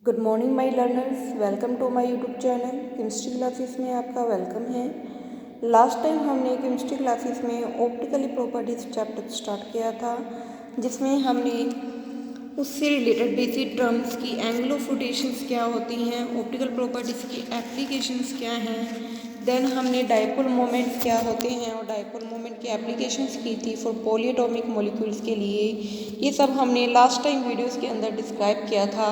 Good morning my learners, welcome to my YouTube channel. Chemistry classes में आपका welcome है। Last time हमने chemistry classes में optical properties chapter start किया था, जिसमें हमने उससे रिलेटेड बेसिक टर्म्स की एंग्लोफोटेशंस क्या होती हैं, ऑप्टिकल प्रॉपर्टीज़ की एप्लीकेशंस क्या हैं, देन हमने डायपोल मोमेंट्स क्या होते हैं और डायपोल मोमेंट की एप्लीकेशंस की थी फॉर पॉलीएटॉमिक मॉलिक्यूल्स के लिए। ये सब हमने लास्ट टाइम वीडियोस के अंदर डिस्क्राइब किया था।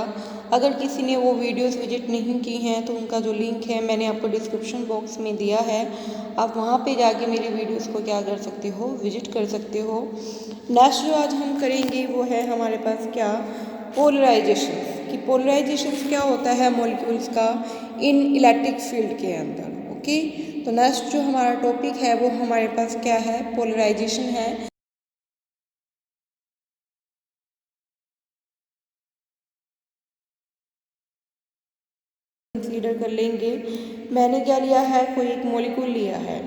अगर किसी ने वो वीडियोस विजिट नहीं की हैं तो उनका जो लिंक है मैंने आपको डिस्क्रिप्शन बॉक्स में दिया है, आप वहाँ पे जाके मेरी वीडियोस को क्या कर सकते हो, विजिट कर सकते हो। नेक्स्ट जो आज हम करेंगे वो है हमारे पास क्या, पोलराइजेशन। कि पोलराइजेशन क्या होता है मॉलिक्यूल्स का इन इलेक्ट्रिक फील्ड के अंदर। ओके, तो नेक्स्ट जो हमारा टॉपिक है वो हमारे पास क्या है, पोलराइजेशन है। कंसीडर कर लेंगे। मैंने क्या लिया है, कोई एक मॉलिक्यूल लिया है।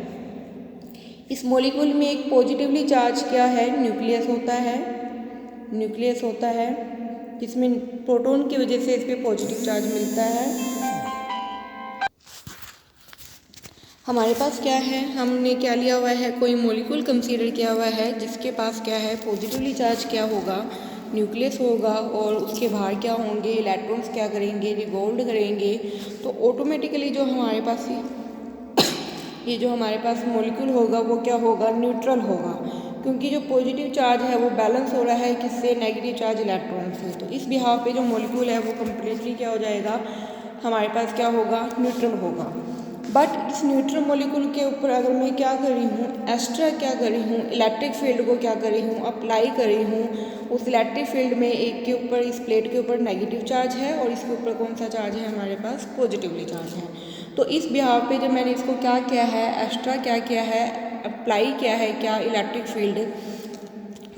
इस मॉलिक्यूल में एक पॉजिटिवली चार्ज क्या है, न्यूक्लियस होता है। न्यूक्लियस होता है जिसमें प्रोटॉन की वजह से इस पर पॉजिटिव चार्ज मिलता है। हमारे पास क्या है, हमने क्या लिया हुआ है, कोई मॉलिक्यूल कंसीडर किया हुआ है जिसके पास क्या है, पॉजिटिवली चार्ज क्या होगा, न्यूक्लियस होगा और उसके बाहर क्या होंगे, इलेक्ट्रॉन्स क्या करेंगे, रिवॉल्व करेंगे। तो ऑटोमेटिकली जो हमारे पास ये जो हमारे पास मॉलिक्यूल होगा वो क्या होगा, न्यूट्रल होगा, क्योंकि जो पॉजिटिव चार्ज है वो बैलेंस हो रहा है किससे, नेगेटिव चार्ज इलेक्ट्रॉन से। तो इस बिहाव पे जो मॉलिक्यूल है वो कम्प्लीटली क्या हो जाएगा, हमारे पास क्या होगा, न्यूट्रल होगा। बट इस न्यूट्रल मॉलिक्यूल के ऊपर अगर मैं क्या कर रही हूँ, एक्स्ट्रा क्या कर रही हूँ, इलेक्ट्रिक फील्ड को क्या कर रही हूँ, अप्लाई कर रही हूँ। उस इलेक्ट्रिक फील्ड में एक के ऊपर, इस प्लेट के ऊपर नेगेटिव चार्ज है और इसके ऊपर कौन सा चार्ज है, हमारे पास पॉजिटिवली चार्ज है। तो इस बिहाव पे जब मैंने इसको क्या किया है, एक्स्ट्रा क्या किया है, अप्लाई किया है क्या, इलेक्ट्रिक फील्ड,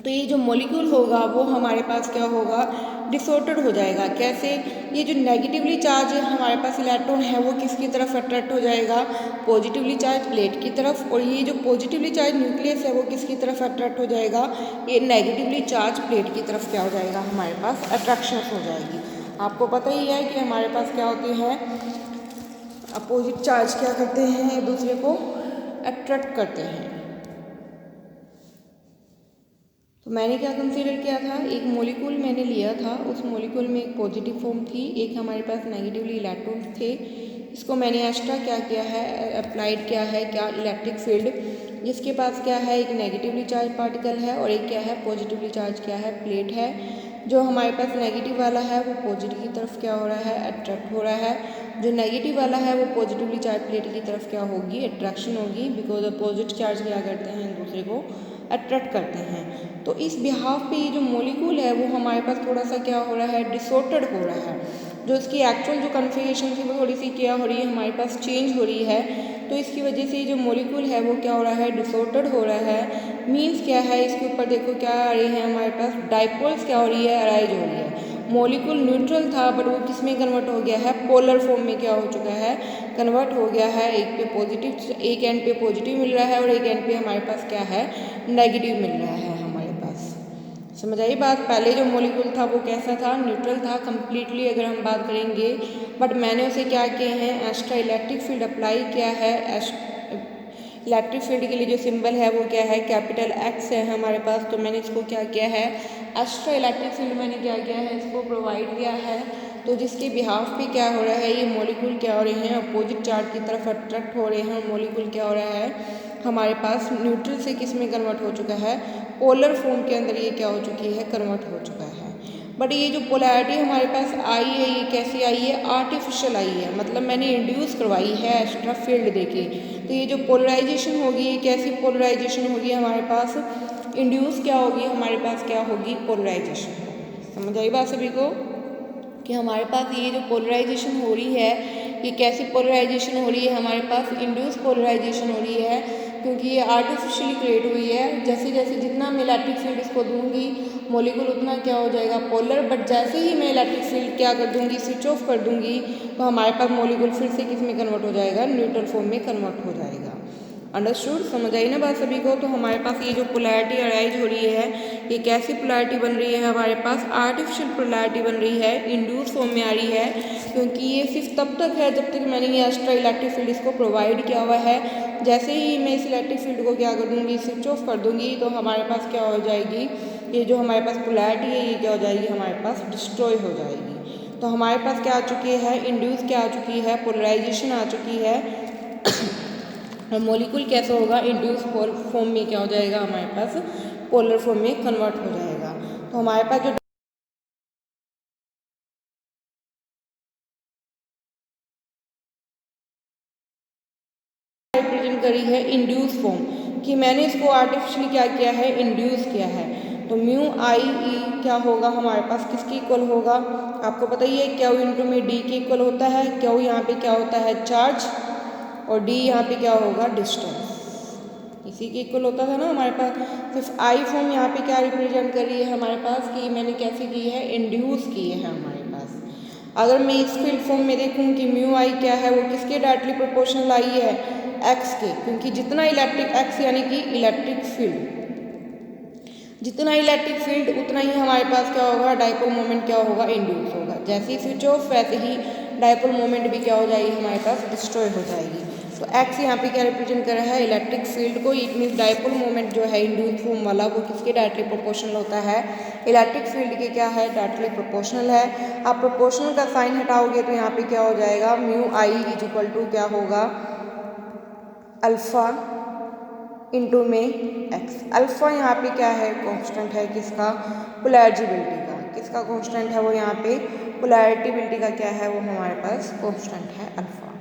तो ये जो मॉलिक्यूल होगा वो हमारे पास क्या होगा, डिसऑर्डर्ड हो जाएगा। कैसे, ये जो नेगेटिवली चार्ज हमारे पास इलेक्ट्रॉन है वो किसकी तरफ अट्रैक्ट हो जाएगा, पॉजिटिवली चार्ज प्लेट की तरफ, और ये जो पॉजिटिवली चार्ज न्यूक्लियस है वो किसकी तरफ अट्रैक्ट हो जाएगा, ये नेगेटिवली चार्ज प्लेट की तरफ क्या हो जाएगा, हमारे पास अट्रैक्शन हो जाएगी। आपको पता ही है कि हमारे पास क्या होते हैं, अपोजिट चार्ज क्या करते हैं, एक दूसरे को अट्रैक्ट करते हैं। तो मैंने क्या कंसीडर किया था, एक मॉलिक्यूल मैंने लिया था, उस मॉलिक्यूल में एक पॉजिटिव फॉर्म थी, एक हमारे पास नेगेटिवली इलेक्ट्रॉन्स थे। इसको मैंने एक्स्ट्रा क्या किया है, अप्लाइड किया है क्या, इलेक्ट्रिक फील्ड, जिसके पास क्या है, एक नेगेटिवली चार्ज पार्टिकल है और एक क्या है, पॉजिटिवली चार्ज क्या है, प्लेट है। जो हमारे पास नेगेटिव वाला है वो पॉजिटिव की तरफ क्या हो रहा है, अट्रैक्ट हो रहा है। जो नेगेटिव वाला है वो पॉजिटिवली चार्ज प्लेट की तरफ क्या होगी, अट्रैक्शन होगी, बिकॉज अपोजिट चार्ज क्या करते हैं, एक दूसरे को अट्रैक्ट करते हैं। तो इस बिहाव पे ये जो मॉलिक्यूल है वो हमारे पास थोड़ा सा क्या हो रहा है, डिसऑर्डर्ड हो रहा है। जो इसकी एक्चुअल जो कन्फिगरेशन थी वो थोड़ी सी क्या हो रही है, हमारे पास चेंज हो रही है। तो इसकी वजह से जो मॉलिक्यूल है वो क्या हो रहा है, डिसऑर्डर्ड हो रहा है। मीन्स क्या है, इसके ऊपर देखो क्या आ रही है, हमारे पास डाइपोल्स क्या हो रही है, अराइज हो रही है। मॉलिक्यूल न्यूट्रल था बट वो किस में कन्वर्ट हो गया है, पोलर फॉर्म में क्या हो चुका है, कन्वर्ट हो गया है। एक पे पॉजिटिव, एक एंड पे पॉजिटिव मिल रहा है और एक एंड पे हमारे पास क्या है, नेगेटिव मिल रहा है हमारे पास। समझ आई बात। पहले जो मॉलिक्यूल था वो कैसा था, न्यूट्रल था कम्प्लीटली अगर हम बात करेंगे, बट मैंने उसे क्या किए हैं, एक्स्ट्रा इलेक्ट्रिक फील्ड अप्लाई किया है। इलेक्ट्रिक फील्ड के लिए जो सिंबल है वो क्या है, कैपिटल एक्स है हमारे पास। तो मैंने इसको क्या किया है, एक्स्ट्रा इलेक्ट्रिक फील्ड मैंने क्या किया है, इसको प्रोवाइड किया है। तो जिसके बिहाफ पे क्या हो रहा है, ये मॉलिक्यूल क्या हो रहे हैं, अपोजिट चार्ज की तरफ अट्रैक्ट हो रहे हैं। मॉलिक्यूल क्या हो रहा है, हमारे पास न्यूट्रल से किस में कन्वर्ट हो चुका है, पोलर फॉर्म के अंदर ये क्या हो चुकी है, कन्वर्ट हो चुका है। बट ये जो पोलैरिटी हमारे पास आई है ये कैसी आई है, आर्टिफिशियल आई है, मतलब मैंने इंड्यूस करवाई है एक्स्ट्रा फील्ड देके। तो ये जो पोलराइजेशन होगी, ये कैसी पोलराइजेशन होगी, हमारे पास इंड्यूस क्या होगी, हमारे पास क्या होगी, पोलराइजेशन। समझ आई बात सभी को कि हमारे पास ये जो पोलराइजेशन हो रही है ये कैसी पोलराइजेशन हो रही है, हमारे पास इंड्यूस पोलराइजेशन हो रही है, क्योंकि ये आर्टिफिशियली क्रिएट हुई है। जैसे जैसे जितना मैं इलेक्ट्रिक फील्ड इसको दूंगी मॉलिक्यूल उतना क्या हो जाएगा, पोलर। बट जैसे ही मैं इलेक्ट्रिक फील्ड क्या कर दूंगी, स्विच ऑफ कर दूंगी, तो हमारे पास मॉलिक्यूल फिर से किस में कन्वर्ट हो जाएगा, न्यूट्रल फॉर्म में कन्वर्ट हो जाएगा। अंडरस्टूड, समझ आई ना बात सभी को। तो हमारे पास ये जो पोलैरिटी अराइज हो रही है, ये कैसी पोलैरिटी बन रही है, हमारे पास आर्टिफिशियल पोलैरिटी बन रही है, इंड्यूस फॉर्म में आ रही है, क्योंकि ये सिर्फ तब तक है जब तक मैंने ये एक्स्ट्रा इलेक्ट्रिक फील्ड इसको प्रोवाइड किया हुआ है। जैसे ही मैं इस इलेक्ट्रिक फील्ड को क्या कर दूँगी, स्विच ऑफ कर दूँगी, तो हमारे पास क्या हो जाएगी, ये जो हमारे पास पोलैरिटी है ये क्या हो जाएगी, हमारे पास डिस्ट्रॉय हो जाएगी। तो हमारे पास क्या आ चुकी है, इंड्यूस क्या आ चुकी है, पोलराइजेशन आ चुकी है। और मॉलिक्यूल कैसे होगा, इंड्यूस फॉर्म में क्या हो जाएगा, हमारे पास पोलर फॉर्म में कन्वर्ट हो जाएगा। तो हमारे पास जो रिप्रेजेंट करी है इंड्यूस फॉर्म, कि मैंने इसको आर्टिफिशियली क्या किया है, इंड्यूस किया है। तो म्यू आई ई क्या होगा हमारे पास, किसके इक्वल होगा, आपको पता ही है, क्यू इंटू में डी के इक्वल होता है। क्यू यहाँ पे क्या होता है, चार्ज, और डी यहाँ पे क्या होगा, डिस्टेंस, इसी के इक्वल होता था ना हमारे पास। सिर्फ आई फॉर्म यहाँ पे क्या रिप्रेजेंट कर रही है हमारे पास, कि मैंने कैसे की है, इंड्यूस की है हमारे पास। अगर मैं इस फील्ड फॉर्म में देखूँ कि म्यू आई क्या है, वो किसके डायरेक्टली प्रोपोर्शनल आई है, एक्स के, क्योंकि जितना इलेक्ट्रिक एक्स यानी कि इलेक्ट्रिक फील्ड, जितना इलेक्ट्रिक फील्ड उतना ही हमारे पास क्या होगा, डाइपोल मोमेंट क्या होगा, इंड्यूस होगा। जैसे ही स्विच ऑफ वैसे ही डाइपोल मोमेंट भी क्या हो जाएगी, हमारे पास डिस्ट्रॉय हो जाएगी। तो एक्स यहाँ पे क्या रिप्रेजेंट कर रहा है, इलेक्ट्रिक फील्ड को। इट मीन्स डाइपोल मोमेंट जो है इंड्यूस फॉर्म वाला, वो किसके डायरेक्टली प्रोपोर्शनल होता है, इलेक्ट्रिक फील्ड के क्या है, डायरेक्टली प्रोपोर्शनल है। आप प्रोपोर्शनल का साइन हटाओगे तो यहाँ पे क्या हो जाएगा, mu I is equal to क्या होगा, अल्फा इंटू में एक्स। अल्फा यहाँ पे क्या है, कांस्टेंट है किसका, पोलैरिटीबिलिटी का। किसका कांस्टेंट है वो, यहाँ पे पोलैरिटीबिलिटी का क्या है, वो हमारे पास कांस्टेंट है अल्फा।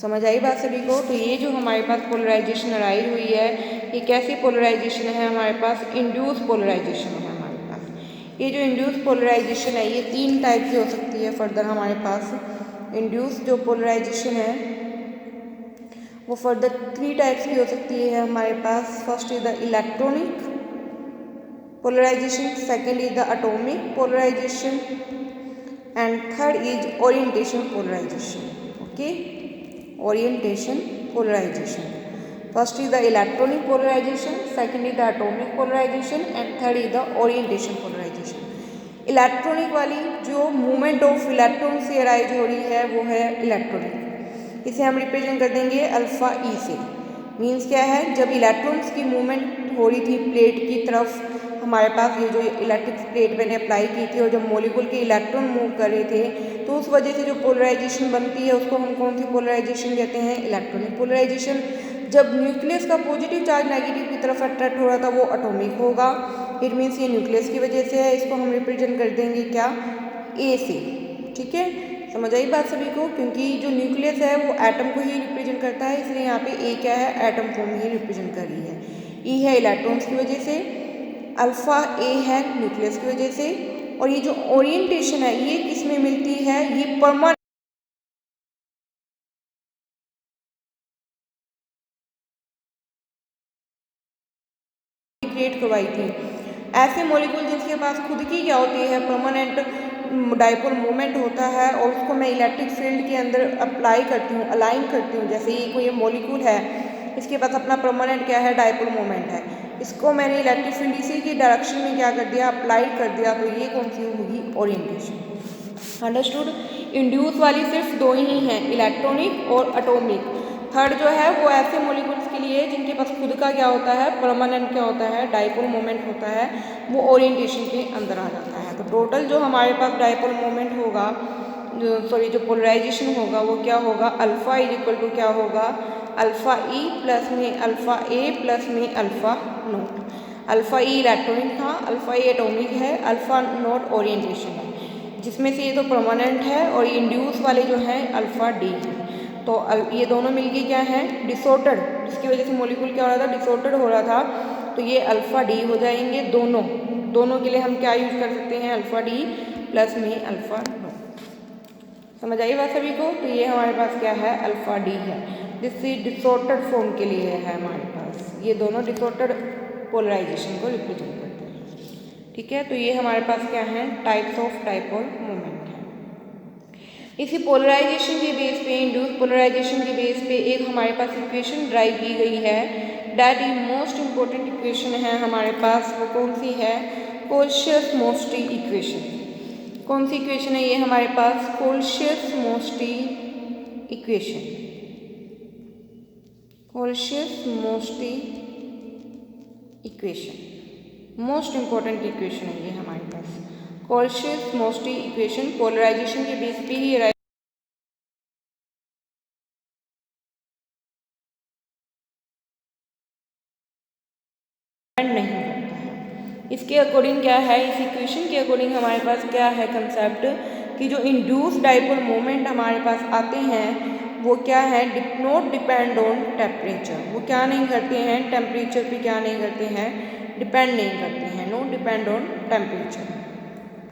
समझ आई बात सभी को। तो ये जो हमारे पास पोलराइजेशन अराइज हुई है, ये कैसी पोलराइजेशन है हमारे पास, इंड्यूस पोलराइजेशन है हमारे पास। ये जो इंड्यूस पोलराइजेशन है ये 3 टाइप की हो सकती है फर्दर हमारे पास। इंड्यूस जो पोलराइजेशन है वो फर्दर 3 टाइप्स की हो सकती है हमारे पास। First is the electronic polarization, second is the atomic polarization, and third is orientation polarization. Okay, orientation polarization. First is the electronic polarization, second is the atomic polarization, and third is the orientation polarization. Electronic वाली जो movement of electron से arise हो रही है वो है electronic. इसे हम रिप्रेजेंट कर देंगे अल्फा ई से। मीन्स क्या है, जब इलेक्ट्रॉन्स की मूवमेंट हो रही थी प्लेट की तरफ, हमारे पास ये जो इलेक्ट्रिक प्लेट मैंने अप्लाई की थी, और जब मॉलिक्यूल के इलेक्ट्रॉन मूव कर रहे थे, तो उस वजह से जो पोलराइजेशन बनती है उसको हम कौन सी पोलराइजेशन कहते हैं, इलेक्ट्रॉनिक पोलराइजेशन। जब न्यूक्लियस का पॉजिटिव चार्ज नेगेटिव की तरफ अट्रैक्ट हो रहा था वो एटॉमिक होगा। इट मीन्स ये न्यूक्लियस की वजह से है। इसको हम रिप्रेजेंट कर देंगे क्या, ए से। ठीक है, समझ आई बात सभी को। क्योंकि जो न्यूक्लियस है वो एटम को ही रिप्रेजेंट करता है, इसलिए यहाँ पे ए क्या है, एटम फॉर्म ही रिप्रेजेंट कर रही है। ई है इलेक्ट्रॉन्स की वजह से, अल्फा ए है न्यूक्लियस की वजह से, और ये जो ओरिएंटेशन है ये किस में मिलती है, ये परमानेंट क्रिएट करवाई थी। ऐसे मॉलिक्यूल जिसके पास खुद की क्या होती है, परमानेंट डाइपोल मोमेंट होता है, और उसको मैं इलेक्ट्रिक फील्ड के अंदर अप्लाई करती हूँ, अलाइन करती हूँ। जैसे ये कोई मॉलिक्यूल है, इसके पास अपना परमानेंट क्या है, डाइपोल मोमेंट है, इसको मैंने इलेक्ट्रिक फील्ड इसी की डायरेक्शन में क्या कर दिया, अप्लाई कर दिया, तो ये कौन सी होगी, ओरिएंटेशन। अंडरस्टूड। इंड्यूस वाली सिर्फ 2 ही हैं, इलेक्ट्रॉनिक और एटॉमिक। थर्ड जो है वो ऐसे मॉलिक्यूल्स के लिए जिनके पास खुद का क्या होता है, परमानेंट क्या होता है, डाइपोल मोमेंट होता है, वो ओरिएंटेशन के अंदर आ जाता है। तो टोटल जो हमारे पास डाइपोल मोमेंट होगा, जो पोलराइजेशन होगा वो क्या होगा, अल्फा इज इक्वल टू क्या होगा, अल्फा ई प्लस में अल्फा ए प्लस में अल्फा नोट। अल्फा ई इलेक्ट्रॉनिक था, अल्फा ई एटॉमिक है, अल्फा नोट ओरिएंटेशन है, जिसमें से ये तो परमानेंट है, और इंड्यूस वाले जो हैं अल्फा डी है। तो ये दोनों मिलके क्या है, डिसऑर्डर्ड, जिसकी वजह से मॉलिक्यूल क्या हो रहा था, डिसऑर्डर्ड हो रहा था। तो ये अल्फा डी हो जाएंगे दोनों के लिए हम क्या यूज कर सकते हैं, अल्फा डी प्लस में अल्फा नोट। समझ आई बात सभी को। तो ये हमारे पास क्या है, अल्फा डी है, जिससे डिसऑर्डर्ड फॉर्म के लिए है हमारे पास। ये दोनों डिसऑर्डर्ड पोलराइजेशन को रिप्रेजेंट करते हैं। ठीक है, तो ये हमारे पास क्या है, टाइप्स ऑफ डाइपोल मोमेंट है। इसी पोलराइजेशन के बेस पे, इंड्यूस पोलराइजेशन के बेस पे एक हमारे पास इक्वेशन ड्राइव की गई है, that is most important equation है हमारे पास। वो कौन सी है? Clausius Mossotti equation. कौन सी इक्वेशन है ये हमारे पास? Clausius Mossotti equation. Clausius Mossotti equation most important equation है ये हमारे पास। कोल्सियस-मोस्टी इक्वेशन पोलराइजेशन के बेस पे ही नहीं करता है। इसके अकॉर्डिंग क्या है, इस इक्वेशन के अकॉर्डिंग हमारे पास क्या है कंसेप्ट कि जो इंड्यूस डाइपोल मोमेंट हमारे पास आते हैं वो क्या है, नॉट डिपेंड ऑन टेम्परेचर। वो क्या नहीं करते हैं, टेम्परेचर पे क्या नहीं करते हैं, डिपेंड नहीं करते हैं, नॉट डिपेंड ऑन टेम्परेचर।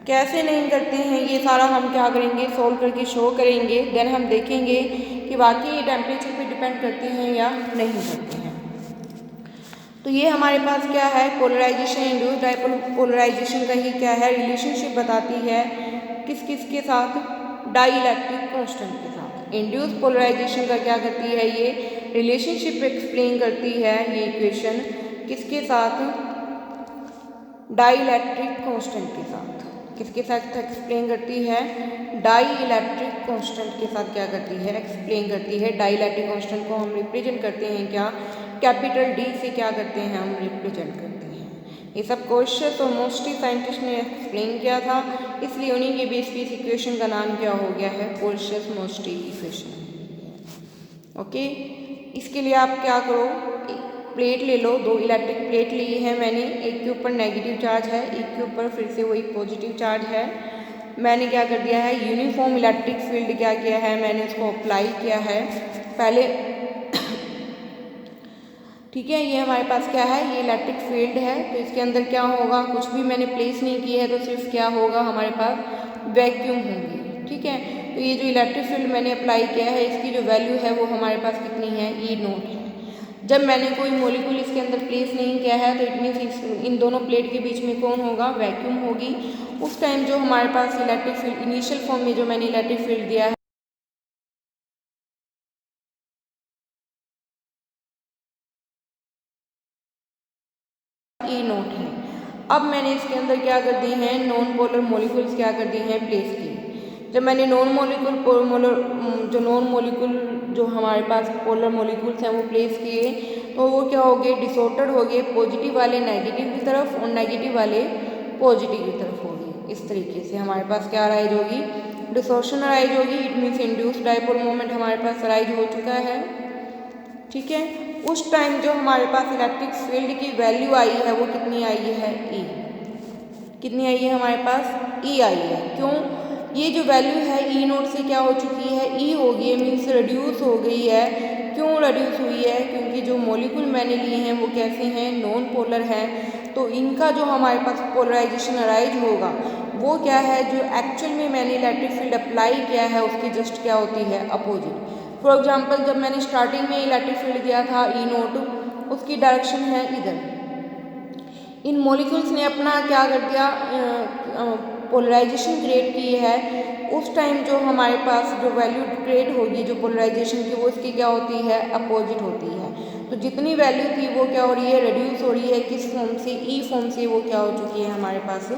कैसे नहीं करते हैं ये सारा हम क्या करेंगे, सोल्व करके शो करेंगे। देन हम देखेंगे कि वाकई ये टेम्परेचर पे डिपेंड करते हैं या नहीं करते हैं। तो ये हमारे पास क्या है, पोलराइजेशन, इंड्यूस डाइपोल पोलराइजेशन का ही क्या है, रिलेशनशिप बताती है किस किस के साथ, डाइइलेक्ट्रिक कांस्टेंट के साथ। इंड्यूस पोलराइजेशन का क्या करती है, ये रिलेशनशिप एक्सप्लेन करती है ये इक्वेशन किसके साथ, डाइइलेक्ट्रिक कांस्टेंट के साथ। किसके साथ एक्सप्लेन करती है, डाइइलेक्ट्रिक कांस्टेंट के साथ क्या करती है, एक्सप्लेन करती है। डाइइलेक्ट्रिक कांस्टेंट को हम रिप्रेजेंट करते हैं क्या, कैपिटल डी से क्या करते हैं, हम रिप्रेजेंट करते हैं। ये सब कोल्सियस और मोस्टी साइंटिस्ट ने एक्सप्लेन किया था, इसलिए उन्हीं के बेस पे इस इक्वेशन का नाम क्या हो गया है, कोल्सियस-मोस्टी इक्वेशन। ओके, इसके लिए आप क्या करो, प्लेट ले लो, दो इलेक्ट्रिक प्लेट ली है मैंने, एक के ऊपर नेगेटिव चार्ज है, एक के ऊपर फिर से वही पॉजिटिव चार्ज है। मैंने क्या कर दिया है, यूनिफॉर्म इलेक्ट्रिक फील्ड क्या किया है, मैंने उसको अप्लाई किया है पहले। ठीक है, ये हमारे पास क्या है, ये इलेक्ट्रिक फील्ड है, तो इसके अंदर क्या होगा, कुछ भी मैंने प्लेस नहीं की है, तो सिर्फ क्या होगा, हमारे पास वैक्यूम होंगी। ठीक है, तो ये जो इलेक्ट्रिक फील्ड मैंने अप्लाई किया है, इसकी जो वैल्यू है वो हमारे पास कितनी है, ई नोट है। जब मैंने कोई मॉलिक्यूल इसके अंदर प्लेस नहीं किया है, तो इट मीन्स इन दोनों प्लेट के बीच में कौन होगा, वैक्यूम होगी। उस टाइम जो हमारे पास इलेक्ट्रिक फील्ड इनिशियल फॉर्म में जो मैंने इलेक्ट्रिक फील्ड दिया है, ई नोट है। अब मैंने इसके अंदर क्या कर दी हैं, नॉन पोलर मॉलिक्यूल्स क्या कर दी हैं, प्लेस की। जब मैंने नॉन मॉलिक्यूल जो हमारे पास पोलर मॉलिक्यूल्स हैं वो प्लेस किए, तो वो क्या हो गए, डिसऑर्डर्ड हो गए, पॉजिटिव वाले नेगेटिव की तरफ और नेगेटिव वाले पॉजिटिव की तरफ हो गए। इस तरीके से हमारे पास क्या अराइज होगी, डिसॉर्शन अराइज होगी। It means induced dipole moment हमारे पास अराइज हो चुका है। ठीक है, उस टाइम जो हमारे पास इलेक्ट्रिक फील्ड की वैल्यू आई है वो कितनी आई है, ई। कितनी आई है हमारे पास, ई आई है। क्यों, ये जो वैल्यू है ई नोट से क्या हो चुकी है, ई हो गई है, मीन्स रिड्यूस हो गई है। क्यों रिड्यूस हुई है, क्योंकि जो मॉलिक्यूल मैंने लिए हैं वो कैसे हैं, नॉन पोलर हैं, तो इनका जो हमारे पास पोलराइजेशन अराइज होगा वो क्या है, जो एक्चुअल में मैंने इलेक्ट्रिक फील्ड अप्लाई किया है उसकी जस्ट क्या होती है, अपोजिट। फॉर एग्जाम्पल, जब मैंने स्टार्टिंग में इलेक्ट्रिक फील्ड दिया था ई नोट, उसकी डायरेक्शन है इधर। इन मॉलिक्यूल्स ने अपना क्या कर दिया, पोलराइजेशन क्रिएट की है। उस टाइम जो हमारे पास जो वैल्यू क्रिएट होगी जो पोलराइजेशन की, वो इसकी क्या होती है, अपोजिट होती है। तो जितनी वैल्यू थी वो क्या हो रही है, रिड्यूस हो रही है। किस फॉर्म से, ई फॉर्म से वो क्या हो चुकी है, हमारे पास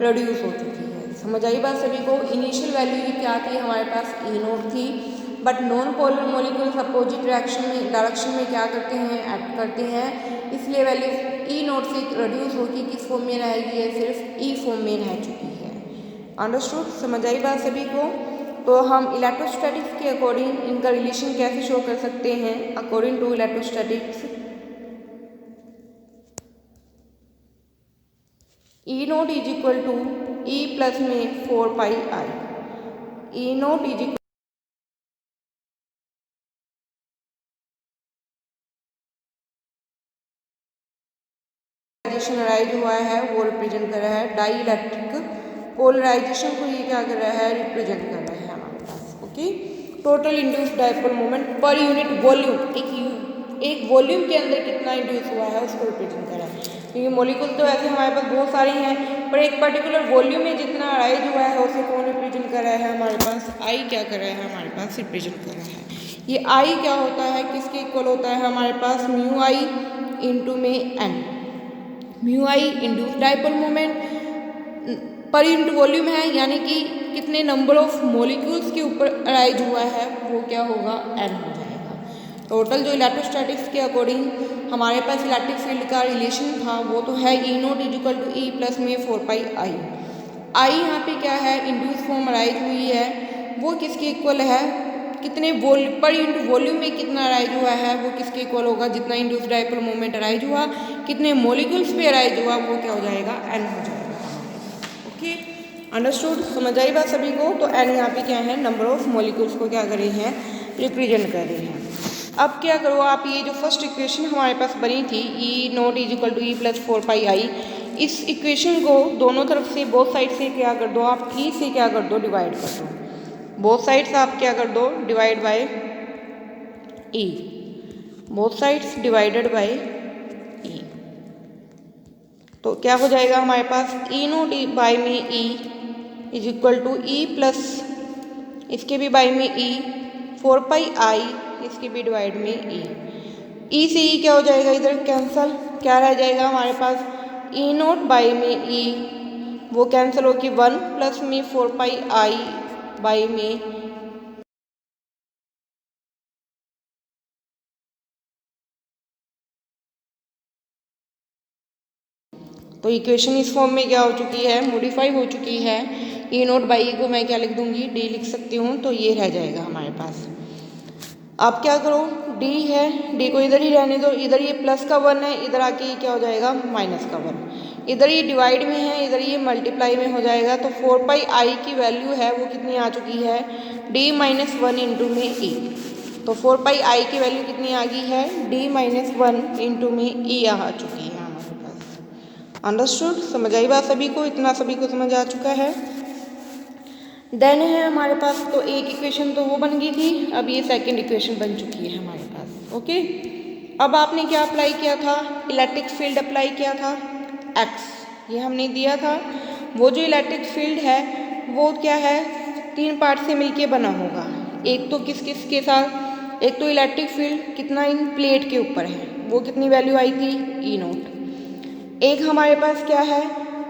रिड्यूस हो चुकी है। समझ आई बात सभी को। इनिशियल वैल्यू की क्या थी, हमारे पास ई नोट थी, but non polar molecules opposite direction में क्या करते हैं, एक्ट करते हैं, इसलिए वैल्यू ई नोट से रिड्यूस होगी, किस फॉर्म में रहेगी, है सिर्फ ई फॉर्म में रह चुकी है। अंडरस्टूड, समझ आई बात सभी को। तो हम इलेक्ट्रोस्टैटिक्स के अकॉर्डिंग इनका रिलेशन कैसे शो कर सकते हैं, according to electrostatics, E note is equal to E plus में 4 pi I. E note is equal arise हुआ है वो रिप्रेजेंट कर रहा है डाई इलेक्ट्रिक पोलराइजेशन को, ये क्या कर रहा है, रिप्रेजेंट कर रहा है हमारे पास। Okay, total induced dipole moment per unit volume, एक एक वॉल्यूम के अंदर कितना इंड्यूस हुआ है उसको रिप्रेजेंट करा है। क्योंकि मॉलिक्यूल तो ऐसे हमारे पास बहुत सारे हैं, पर एक पर्टिकुलर वॉल्यूम में जितना अराइज हुआ है उसे कौन रिप्रेजेंट कर रहा है हमारे पास, आई क्या कर रहा है हमारे पास रिप्रेजेंट कर रहा है। ये आई क्या होता है, किसके इक्वल होता है हमारे पास, म्यू आई इंटू में N. Mu I induce dipole moment per unit volume है, यानी कि कितने नंबर ऑफ मॉलिक्यूल्स के ऊपर अराइज हुआ है वो क्या होगा, एन हो जाएगा। टोटल जो इलेक्ट्रोस्टैटिक्स के अकॉर्डिंग हमारे पास इलेक्ट्रिक फील्ड का रिलेशन था वो तो है E nought equal to E plus में 4 पाई आई। आई यहाँ पे क्या है, इंड्यूस फॉर्म अराइज हुई है, वो किसके इक्वल है, कितने पर यूनिट वॉल्यूम में कितना अराइज हुआ है वो किसके इक्वल होगा, जितना इंड्यूस डाइपोल मोमेंट अराइज हुआ, कितने मॉलिक्यूल्स पे अराइज हुआ वो क्या हो जाएगा, एन हो जाएगा। ओके, अंडरस्टूड, समझ आई बात सभी को। तो एन यहाँ पे क्या है, नंबर ऑफ मॉलिक्यूल्स को क्या कर रहे हैं, रिप्रेजेंट कर रहे हैं। अब क्या करो आप, ये जो फर्स्ट इक्वेशन हमारे पास बनी थी E note is equal to E plus 4 pi I, इस इक्वेशन को दोनों तरफ से बोथ साइड से क्या कर दो आप, ई से क्या कर दो, डिवाइड कर दो। बोथ साइड्स आप क्या कर दो, divide by E, both sides divided by E. तो क्या हो जाएगा हमारे पास, ई नोट बाय में E is equal to E plus इसके भी बाय में ई 4 पाई आई, इसके भी डिवाइड में ई से ई क्या हो जाएगा, इधर कैंसल, क्या रह जाएगा हमारे पास, ई नोट बाई में ई वो कैंसिल हो कि 1 प्लस में 4 पाई आई बाई में तो इक्वेशन इस फॉर्म में क्या हो चुकी है, मॉडिफाई हो चुकी है। ई नोट बाई ई को मैं क्या लिख दूंगी, डी लिख सकती हूँ, तो ये रह जाएगा हमारे पास। आप क्या करो, डी है, डी को इधर ही रहने दो, इधर ये प्लस का 1 है, इधर आके ये क्या हो जाएगा, माइनस का 1, इधर ये डिवाइड में है, इधर ये मल्टीप्लाई में हो जाएगा। तो 4 पाई आई की वैल्यू है वो कितनी आ चुकी है, डी माइनस 1 इंटू में ई। तो 4 पाई आई की वैल्यू कितनी आ गई है, डी माइनस 1 इंटू में ई आ चुकी है हमारे पास। अंडरस्टूड, समझ आई बात सभी को, इतना सभी को समझ आ चुका है। देन है हमारे पास, तो एक इक्वेशन तो वो बन गई थी, अब ये सेकंड इक्वेशन बन चुकी है हमारे पास। ओके, अब आपने क्या अप्लाई किया था, इलेक्ट्रिक फील्ड अप्लाई किया था, एक्स ये हमने दिया था। वो जो इलेक्ट्रिक फील्ड है वो क्या है, 3 पार्ट से मिलके बना होगा। एक तो किस किस के साथ, एक तो इलेक्ट्रिक फील्ड कितना इन प्लेट के ऊपर है, वो कितनी वैल्यू आई थी, ई नोट। एक हमारे पास क्या है,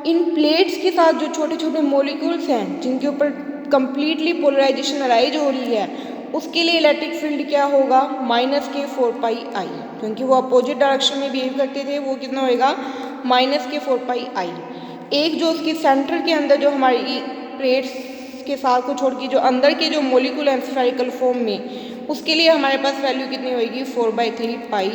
इन प्लेट्स के साथ जो छोटे छोटे मॉलिक्यूल्स हैं जिनके ऊपर कंप्लीटली पोलराइजेशन अराइज हो रही है, उसके लिए इलेक्ट्रिक फील्ड क्या होगा, माइनस के 4 पाई आई, क्योंकि वो अपोजिट डायरेक्शन में बिहेव करते थे, वो कितना होएगा, माइनस के 4 पाई आई। एक जो उसके सेंटर के अंदर जो हमारी प्लेट्स के साथ को छोड़ के जो अंदर के जो मॉलिक्यूल हैं स्फेरिकल फॉर्म में, उसके लिए हमारे पास वैल्यू कितनी होएगी, 4/3 पाई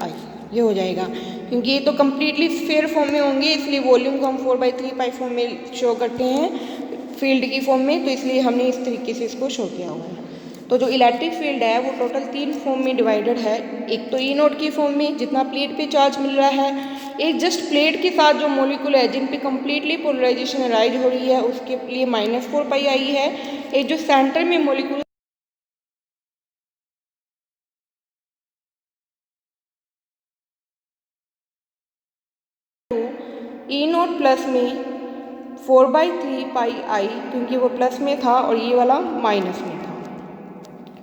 आई, ये हो जाएगा। क्योंकि ये तो कम्प्लीटली स्फीयर फॉर्म में होंगे, इसलिए वॉल्यूम को हम 4/3 पाई फॉर्म में शो करते हैं फील्ड की फॉर्म में, तो इसलिए हमने इस तरीके से इसको शो किया हुआ है। तो जो इलेक्ट्रिक फील्ड है वो टोटल 3 फॉर्म में डिवाइडेड है। एक तो ई नोट की फॉर्म में जितना प्लेट पे चार्ज मिल रहा है, एक जस्ट प्लेट के साथ जो मॉलिक्यूल है जिन पे कम्प्लीटली पोलराइजेशन अराइज हो रही है उसके लिए -4 पाई आई है। एक जो सेंटर में मॉलिक्यूल ई नोट प्लस में 4/3 पाई आई, क्योंकि वो प्लस में था और ये वाला माइनस में था।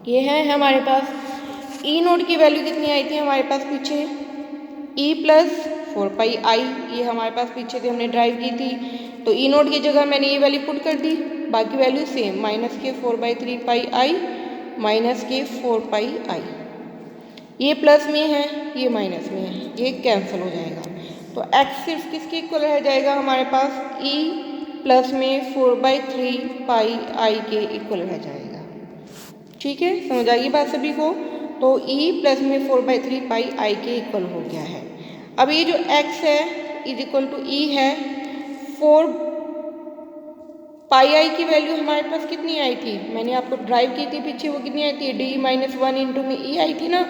ये है हमारे पास ई नोट की वैल्यू कितनी आई थी हमारे पास पीछे, ई प्लस 4 पाई आई, ये हमारे पास पीछे थी, हमने ड्राइव की थी। तो ई नोट की जगह मैंने ये वैल्यू पुट कर दी, बाकी वैल्यू सेम, माइनस के 4/3 पाई आई, माइनस के 4 पाई आई। ये प्लस में है, ये माइनस में है, ये कैंसिल हो जाएगा। तो एक्स सिर्फ किसके इक्वल रह जाएगा हमारे पास, ई प्लस में 4/3 पाई आई के इक्वल रह जाएगा। ठीक है, समझ आइए बात सभी को। तो ई प्लस में 4/3 पाई आई के इक्वल हो गया है। अब ये जो एक्स है इज इक्वल टू ई है, 4 पाई आई की वैल्यू हमारे पास कितनी आई थी, मैंने आपको ड्राइव की थी पीछे, वो कितनी आई थी, डी माइनस 1 इंटू में ई आई थी ना,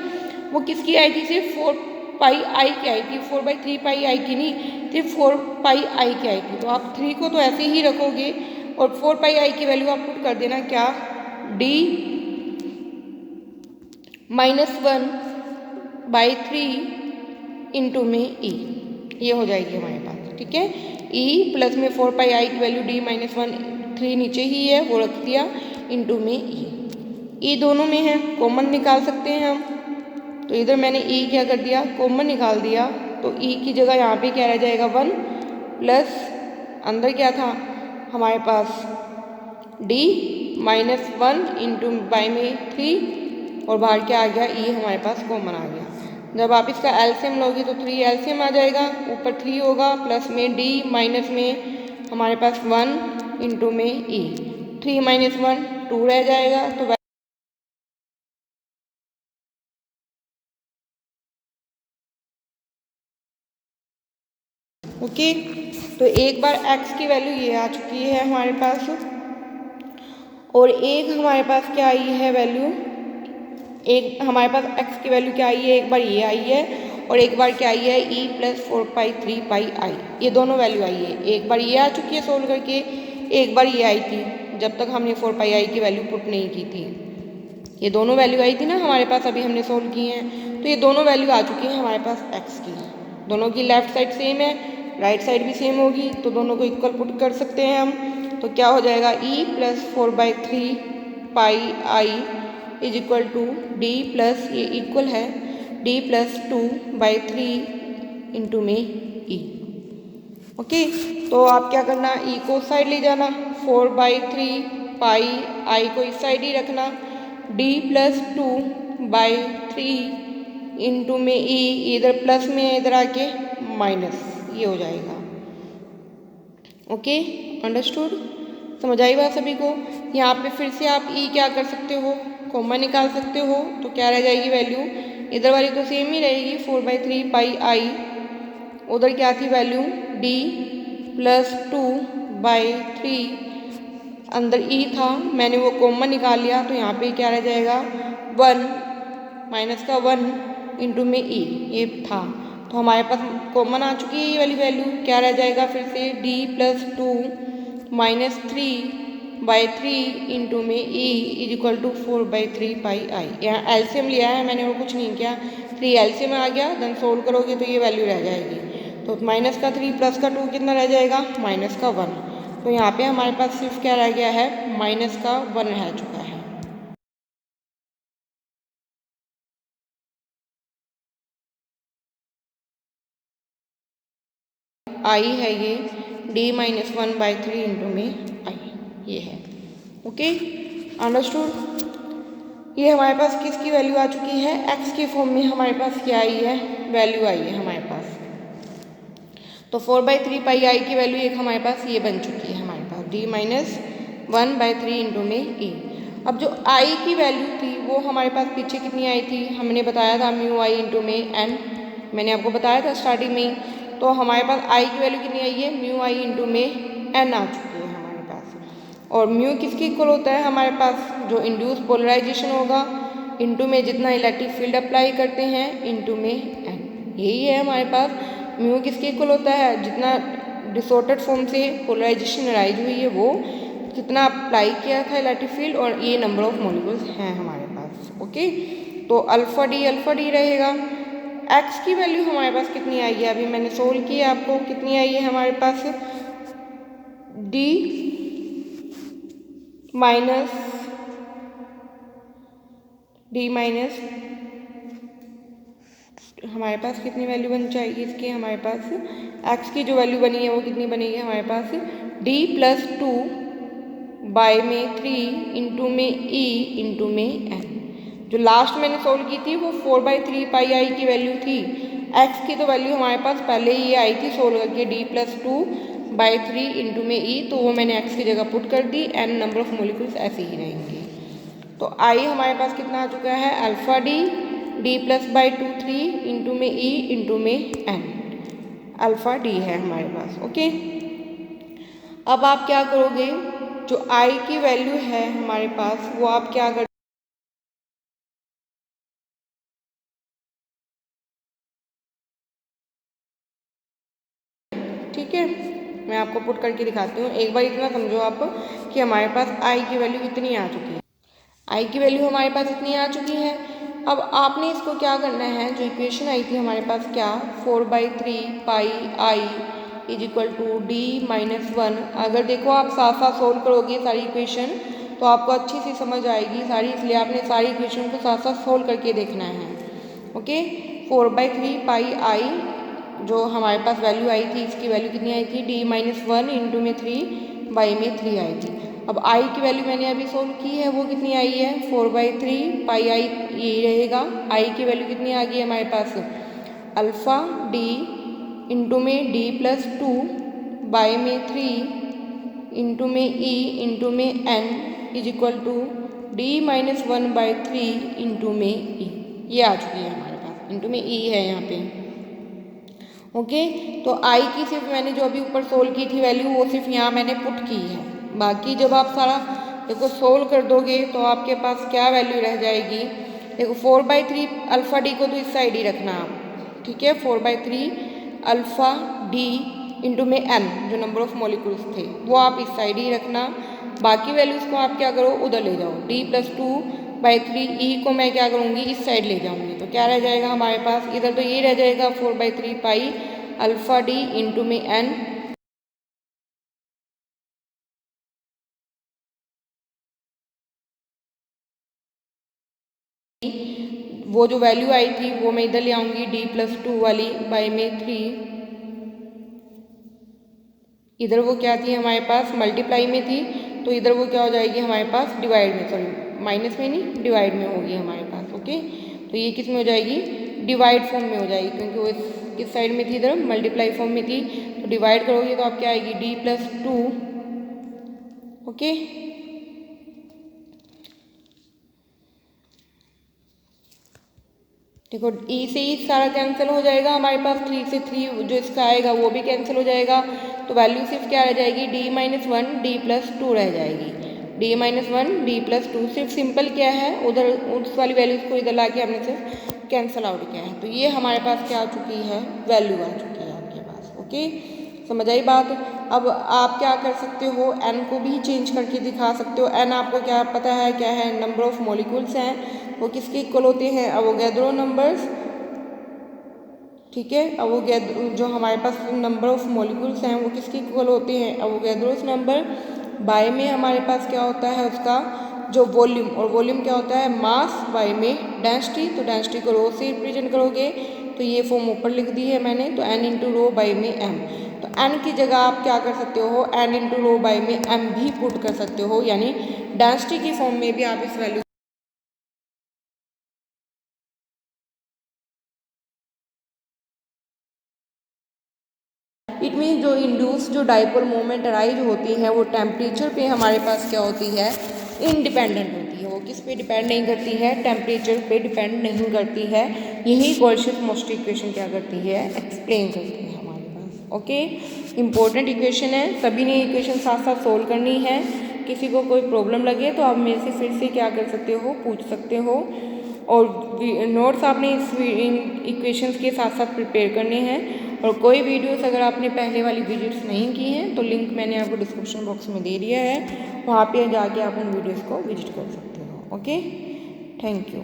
वो किसकी आई थी, सिर्फ 4 पाई आई की आई थी, 4/3 पाई आई की नहीं, सिर्फ 4 पाई आई की आई थी। तो आप 3 को तो ऐसे ही रखोगे और 4 पाई आई की वैल्यू आप पुट कर देना क्या, डी -1 बाई 3 इंटू में ई, ये हो जाएगी हमारे पास। ठीक है, ई प्लस में 4 पाई आई की वैल्यू डी माइनस 1 3 नीचे ही है वो रख दिया इंटू में ई दोनों में है, कॉमन निकाल सकते हैं हम। तो इधर मैंने ई क्या कर दिया, कॉमन निकाल दिया। तो ई की जगह यहाँ पे क्या रह जाएगा 1 प्लस अंदर क्या था हमारे पास डी माइनस 1 इंटू बाई में 3 और बाहर क्या आ गया ई हमारे पास कॉमन आ गया। जब आप इसका एलसीएम लोगे तो 3 एलसीएम आ जाएगा, ऊपर 3 होगा प्लस में डी माइनस में हमारे पास 1 इंटू में ई, 3 माइनस 1 2 रह जाएगा। तो ओके, तो एक बार x की वैल्यू ये आ चुकी है हमारे पास और एक हमारे पास क्या आई है वैल्यू, एक हमारे पास x की वैल्यू क्या आई है, एक बार ये आई है और एक बार क्या आई है e प्लस 4 पाई 3 पाई आई, ये दोनों वैल्यू आई है। एक बार ये आ चुकी है सोल्व करके, एक बार ये आई थी जब तक हमने 4 पाई आई की वैल्यू पुट नहीं की थी। ये दोनों वैल्यू आई थी ना हमारे पास, अभी हमने सोल्व की हैं। तो ये दोनों वैल्यू आ चुकी हैं हमारे पास x की, दोनों की लेफ्ट साइड सेम है, राइट साइड भी सेम होगी, तो दोनों को इक्वल पुट कर सकते हैं हम। तो क्या हो जाएगा e plus 4 by 3 pi I is equal to D plus ये इक्वल है डी प्लस 2 बाई 3 इंटू में ई। ओके, तो आप क्या करना, ई को साइड ले जाना, 4 बाई 3 पाई आई को इस साइड ही रखना, डी प्लस 2 बाई 3 इंटू में ई, इधर प्लस में है इधर आके माइनस, ये हो जाएगा। ओके, अंडरस्टूड, समझ आई बात सभी को। यहाँ पे फिर से आप ई क्या कर सकते हो, कॉमन निकाल सकते हो। तो क्या रह जाएगी वैल्यू, इधर वाली तो सेम ही रहेगी 4 बाई 3 पाई आई, उधर क्या थी वैल्यू डी प्लस 2 बाई 3, अंदर ई था मैंने वो कॉमन निकाल लिया। तो यहाँ पे क्या रह जाएगा 1 माइनस का 1 इंटू में ई, ये था। तो हमारे पास कॉमन आ चुकी है ये वाली वैल्यू, क्या रह जाएगा फिर से D plus 2 minus 3 by 3 into में E is equal to 4 by 3 pi I. यहाँ एलसीएम लिया है मैंने और कुछ नहीं किया, 3 एलसीएम आ गया, देन सोल्व करोगे तो ये वैल्यू रह जाएगी। तो माइनस का 3 प्लस का 2 कितना रह जाएगा, माइनस का 1। तो यहाँ पे हमारे पास सिर्फ क्या रह गया है, माइनस का 1 रह चुका है। आई है ये डी माइनस 1 बाई 3 इंटू में आई, ये है। Okay, understood. ये हमारे पास किसकी वैल्यू आ चुकी है, एक्स के फॉर्म में हमारे पास क्या आई है, वैल्यू आई है हमारे पास। तो 4 बाई 3 पाई आई की वैल्यू एक हमारे पास ये बन चुकी है हमारे पास डी माइनस 1 बाई 3 इंटू में ई। अब जो आई की वैल्यू थी वो हमारे पास पीछे कितनी आई थी, हमने बताया था म्यू आई इंटू में एन, मैंने आपको बताया था स्टार्टिंग में। तो हमारे पास आई की वैल्यू कितनी आई है, म्यू आई इंटू में एन आ चुकी है हमारे पास। और म्यू किसके इक्वल होता है हमारे पास, जो इंड्यूस पोलराइजेशन होगा इंटू में जितना इलेक्ट्रिक फील्ड अप्लाई करते हैं इंटू में एन, यही है हमारे पास। म्यू किसके इक्वल होता है, जितना डिसऑर्डर्ड फॉर्म से पोलराइजेशन अराइज हुई है वो जितना अप्लाई किया था इलेक्ट्रिक फील्ड, और ये नंबर ऑफ मॉलिक्यूल्स हैं हमारे पास। ओके, तो अल्फा डी रहेगा। एक्स की वैल्यू हमारे पास कितनी आई है, अभी मैंने सोल्व किया आपको, कितनी आई है हमारे पास डी माइनस हमारे पास कितनी वैल्यू बन जाएगी इसकी, हमारे पास एक्स की जो वैल्यू बनी है वो कितनी बनेगी हमारे पास डी प्लस 2 बाई में 3 इंटू में ई इंटू में एन। जो लास्ट मैंने सोल्व की थी वो 4 बाई 3 पाई आई की वैल्यू थी, एक्स की तो वैल्यू हमारे पास पहले ही आई थी सोल्व करके डी प्लस 2 बाई 3 इंटू में ई, तो वो मैंने एक्स की जगह पुट कर दी, एन नंबर ऑफ मोलिक्यूल्स ऐसे ही रहेंगे। तो आई हमारे पास कितना आ चुका है alpha D plus by 2 3 into में ई इंटू में एन, अल्फा डी है हमारे पास। ओके, अब आप क्या करोगे, जो आई की वैल्यू है हमारे पास वो आप क्या कर, ठीक है मैं आपको पुट करके दिखाती हूँ। एक बार इतना समझो आप कि हमारे पास आई की वैल्यू इतनी आ चुकी है, आई की वैल्यू हमारे पास इतनी आ चुकी है। अब आपने इसको क्या करना है, जो इक्वेशन आई थी हमारे पास क्या 4/3 पाई I is equal to d-1। अगर देखो आप साथ साथ सोल्व करोगे सारी इक्वेशन तो आपको अच्छी सी समझ आएगी सारी, इसलिए आपने सारी इक्वेशन को साथ साथ सोल्व करके देखना है। ओके, 4/3 पाई आई जो हमारे पास वैल्यू आई थी, इसकी वैल्यू कितनी आई थी d-1 इंटू में 3 बाई में 3 आई थी। अब आई की वैल्यू मैंने अभी सोल्व की है, वो कितनी आई है 4/3 पाई आई, यही रहेगा। आई की वैल्यू कितनी आ गई है हमारे पास अल्फ़ा डी इंटू में d+2 बाई में 3 इंटू में ई इंटू में N is equal to d-1/3 into में ई। ये आ चुकी है हमारे पास, इंटू में ई है यहाँ पे। ओके, तो आई की सिर्फ मैंने जो अभी ऊपर सोल्व की थी वैल्यू, वो सिर्फ यहाँ मैंने पुट की है। बाकी जब आप सारा देखो सोल्व कर दोगे तो आपके पास क्या वैल्यू रह जाएगी, देखो 4/3 अल्फ़ा डी को तो इस साइड ही रखना आप, ठीक है। 4/3 अल्फ़ा डी इंटू में एन जो नंबर ऑफ मॉलिक्यूल्स थे वो आप इस साइड ही रखना। बाकी वैल्यूज़ को आप क्या करो उधर ले जाओ, d+2/3 ई को मैं क्या करूँगी इस साइड ले जाऊँगी, तो क्या रह जाएगा हमारे पास, इधर तो ये रह जाएगा 4/3 पाई अल्फ़ा डी इंटू में एन वो जो वैल्यू आई थी वो मैं इधर ले आऊँगी d+2 वाली बाई में 3, इधर वो क्या थी हमारे पास मल्टीप्लाई में थी, तो इधर वो क्या हो जाएगी हमारे पास डिवाइड में, सॉरी माइनस में नहीं डिवाइड में होगी हमारे पास। ओके, तो ये किस में हो जाएगी डिवाइड फॉर्म में हो जाएगी, क्योंकि वो किस साइड में थी इधर मल्टीप्लाई फॉर्म में थी, तो डिवाइड करोगे तो आप क्या आएगी d+2। ओके, देखो ई से ही सारा कैंसिल हो जाएगा हमारे पास, 3 से 3 जो इसका आएगा वो भी कैंसिल हो जाएगा, तो वैल्यू सिर्फ क्या रह जाएगी d-1 d+2 रह जाएगी, d-1 d+2। सिर्फ सिंपल क्या है उधर उस वाली वैल्यूज़ को इधर ला के हमने सिर्फ कैंसिल आउट किया है, तो ये हमारे पास क्या आ चुकी है वैल्यू आ चुकी है आपके पास। ओके, समझ आई बात। अब आप क्या कर सकते हो, एन को भी चेंज करके दिखा सकते हो। एन आपको क्या पता है क्या है, नंबर ऑफ मॉलिक्यूल्स हैं, वो किसके इक्वल होते हैं अवोगैड्रो नंबर्स, ठीक है। अवोगैड्रो जो हमारे पास नंबर ऑफ मॉलिक्यूल्स हैं वो किसके इक्वल होते हैं अवोगैड्रोस नंबर, बाय में हमारे पास क्या होता है उसका जो वॉल्यूम, और वॉल्यूम क्या होता है मास बाय में डेंसिटी, तो डेंसिटी को रो से रिप्रेजेंट करोगे, तो ये फॉर्म ऊपर लिख दी है मैंने, तो एन इंटू रो बाई में एम। तो एन की जगह आप क्या कर सकते हो एन इंटू रो बाई में एम भी पुट कर सकते हो, यानी डेंसिटी की फॉर्म में भी आप इस वैल्यू इट मीन जो इंड्यूस जो डाइपोल मोमेंट अराइज होती है वो टेम्परेचर पे हमारे पास क्या होती है इंडिपेंडेंट होती है, वो किस पे डिपेंड नहीं करती है टेम्परेचर पे डिपेंड नहीं करती है। यही कोल्शियस-मोस्टी इक्वेशन क्या करती है एक्सप्लेन करती है हमारे पास। ओके, इंपॉर्टेंट इक्वेशन है, सभी ने इक्वेशन साथ साथ सोल्व करनी है। किसी को कोई प्रॉब्लम लगे तो आप मेरे से फिर से क्या कर सकते हो पूछ सकते हो, और नोट्स आपने इन इक्वेशंस के साथ साथ प्रिपेयर करने हैं। और कोई वीडियोस अगर आपने पहले वाली विजिट्स नहीं की हैं तो लिंक मैंने आपको डिस्क्रिप्शन बॉक्स में दे दिया है, वहाँ पे जाके आप उन वीडियोस को विजिट कर सकते हो। Okay, thank you.